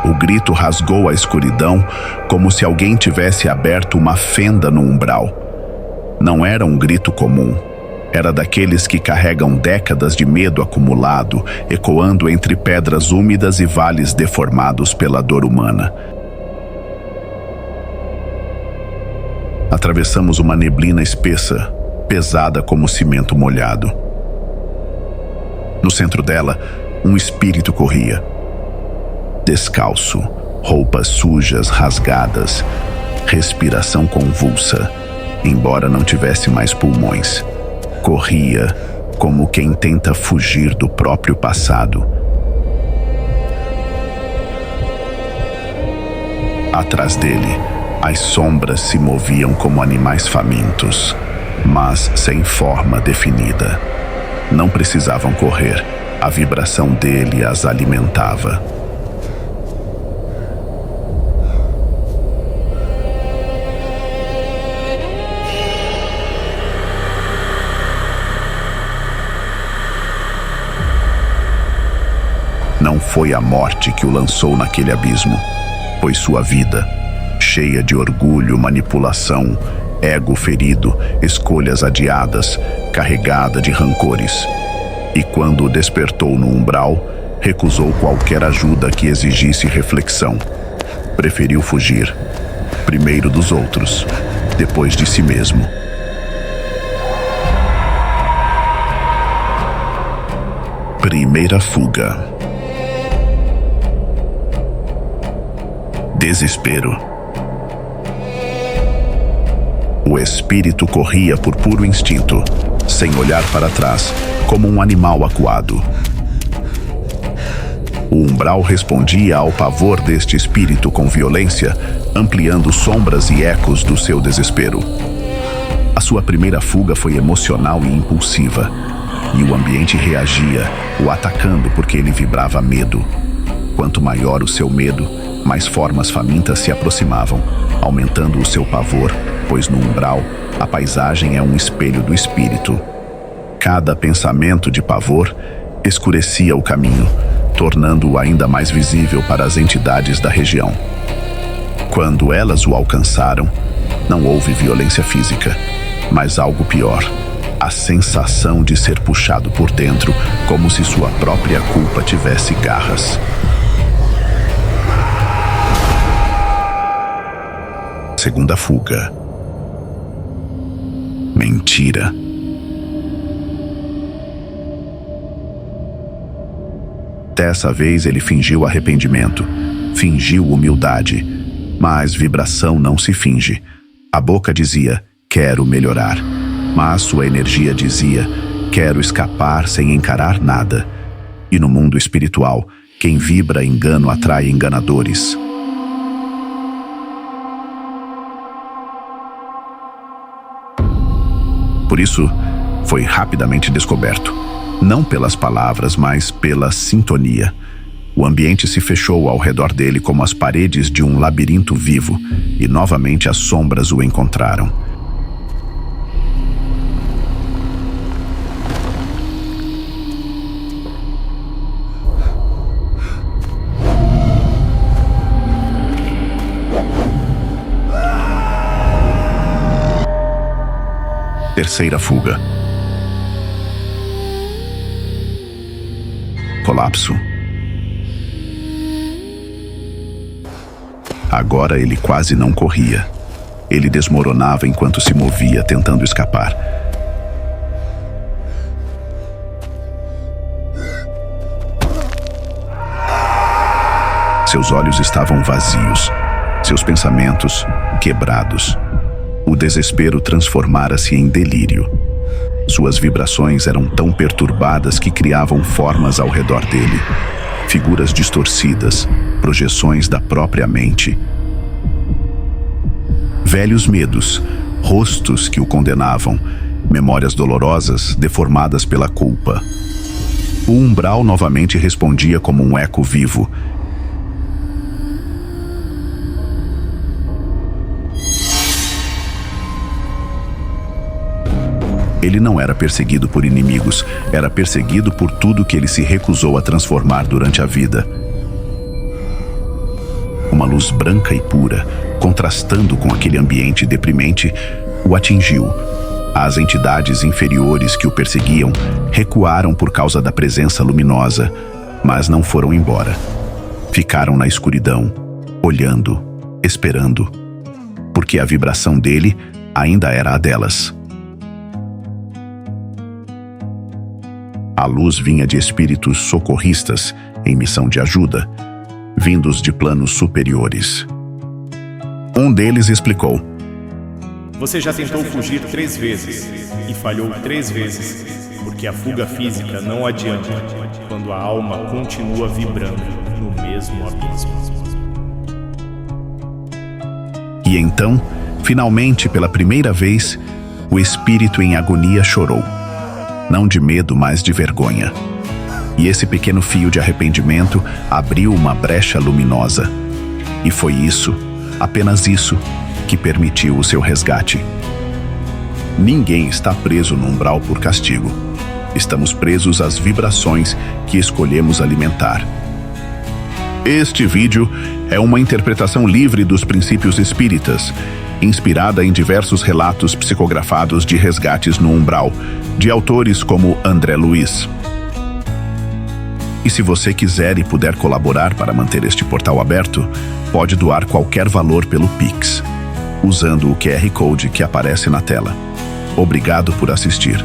O grito rasgou a escuridão como se alguém tivesse aberto uma fenda no umbral. Não era um grito comum. Era daqueles que carregam décadas de medo acumulado, ecoando entre pedras úmidas e vales deformados pela dor humana. Atravessamos uma neblina espessa, pesada como cimento molhado. No centro dela, um espírito corria. Descalço, roupas sujas, rasgadas, respiração convulsa, embora não tivesse mais pulmões. Corria como quem tenta fugir do próprio passado. Atrás dele, as sombras se moviam como animais famintos, mas sem forma definida. Não precisavam correr, a vibração dele as alimentava. Não foi a morte que o lançou naquele abismo, foi sua vida, cheia de orgulho, manipulação, ego ferido, escolhas adiadas, carregada de rancores. E quando despertou no umbral, recusou qualquer ajuda que exigisse reflexão. Preferiu fugir, primeiro dos outros, depois de si mesmo. Primeira fuga. Desespero. O espírito corria por puro instinto, sem olhar para trás, como um animal acuado. O umbral respondia ao pavor deste espírito com violência, ampliando sombras e ecos do seu desespero. A sua primeira fuga foi emocional e impulsiva, e o ambiente reagia, o atacando porque ele vibrava medo. Quanto maior o seu medo, mais formas famintas se aproximavam, aumentando o seu pavor, pois no umbral, a paisagem é um espelho do espírito. Cada pensamento de pavor escurecia o caminho, tornando-o ainda mais visível para as entidades da região. Quando elas o alcançaram, não houve violência física, mas algo pior, a sensação de ser puxado por dentro, como se sua própria culpa tivesse garras. Segunda fuga. Mentira. Dessa vez ele fingiu arrependimento, fingiu humildade, mas vibração não se finge. A boca dizia, quero melhorar, mas sua energia dizia, quero escapar sem encarar nada. E no mundo espiritual, quem vibra engano atrai enganadores. Por isso, foi rapidamente descoberto, não pelas palavras, mas pela sintonia. O ambiente se fechou ao redor dele como as paredes de um labirinto vivo, e novamente as sombras o encontraram. Terceira fuga. Colapso. Agora ele quase não corria. Ele desmoronava enquanto se movia, tentando escapar. Seus olhos estavam vazios, seus pensamentos quebrados. O desespero transformara-se em delírio. Suas vibrações eram tão perturbadas que criavam formas ao redor dele. Figuras distorcidas, projeções da própria mente. Velhos medos, rostos que o condenavam, memórias dolorosas deformadas pela culpa. O umbral novamente respondia como um eco vivo. Ele não era perseguido por inimigos, era perseguido por tudo que ele se recusou a transformar durante a vida. uma luz branca e pura, contrastando com aquele ambiente deprimente, o atingiu. As entidades inferiores que o perseguiam recuaram por causa da presença luminosa, mas não foram embora. Ficaram na escuridão, olhando, esperando, porque a vibração dele ainda era a delas. A luz vinha de espíritos socorristas em missão de ajuda, vindos de planos superiores. Um deles explicou: Você já tentou fugir 3 vezes e falhou 3 vezes, porque a fuga física não adianta quando a alma continua vibrando no mesmo abismo. E então, finalmente, pela primeira vez, o espírito em agonia chorou. Não de medo, mas de vergonha. E esse pequeno fio de arrependimento abriu uma brecha luminosa. E foi isso, apenas isso, que permitiu o seu resgate. Ninguém está preso no umbral por castigo. Estamos presos às vibrações que escolhemos alimentar. Este vídeo é uma interpretação livre dos princípios espíritas, inspirada em diversos relatos psicografados de resgates no umbral, de autores como André Luiz. E se você quiser e puder colaborar para manter este portal aberto, pode doar qualquer valor pelo Pix, usando o QR Code que aparece na tela. Obrigado por assistir.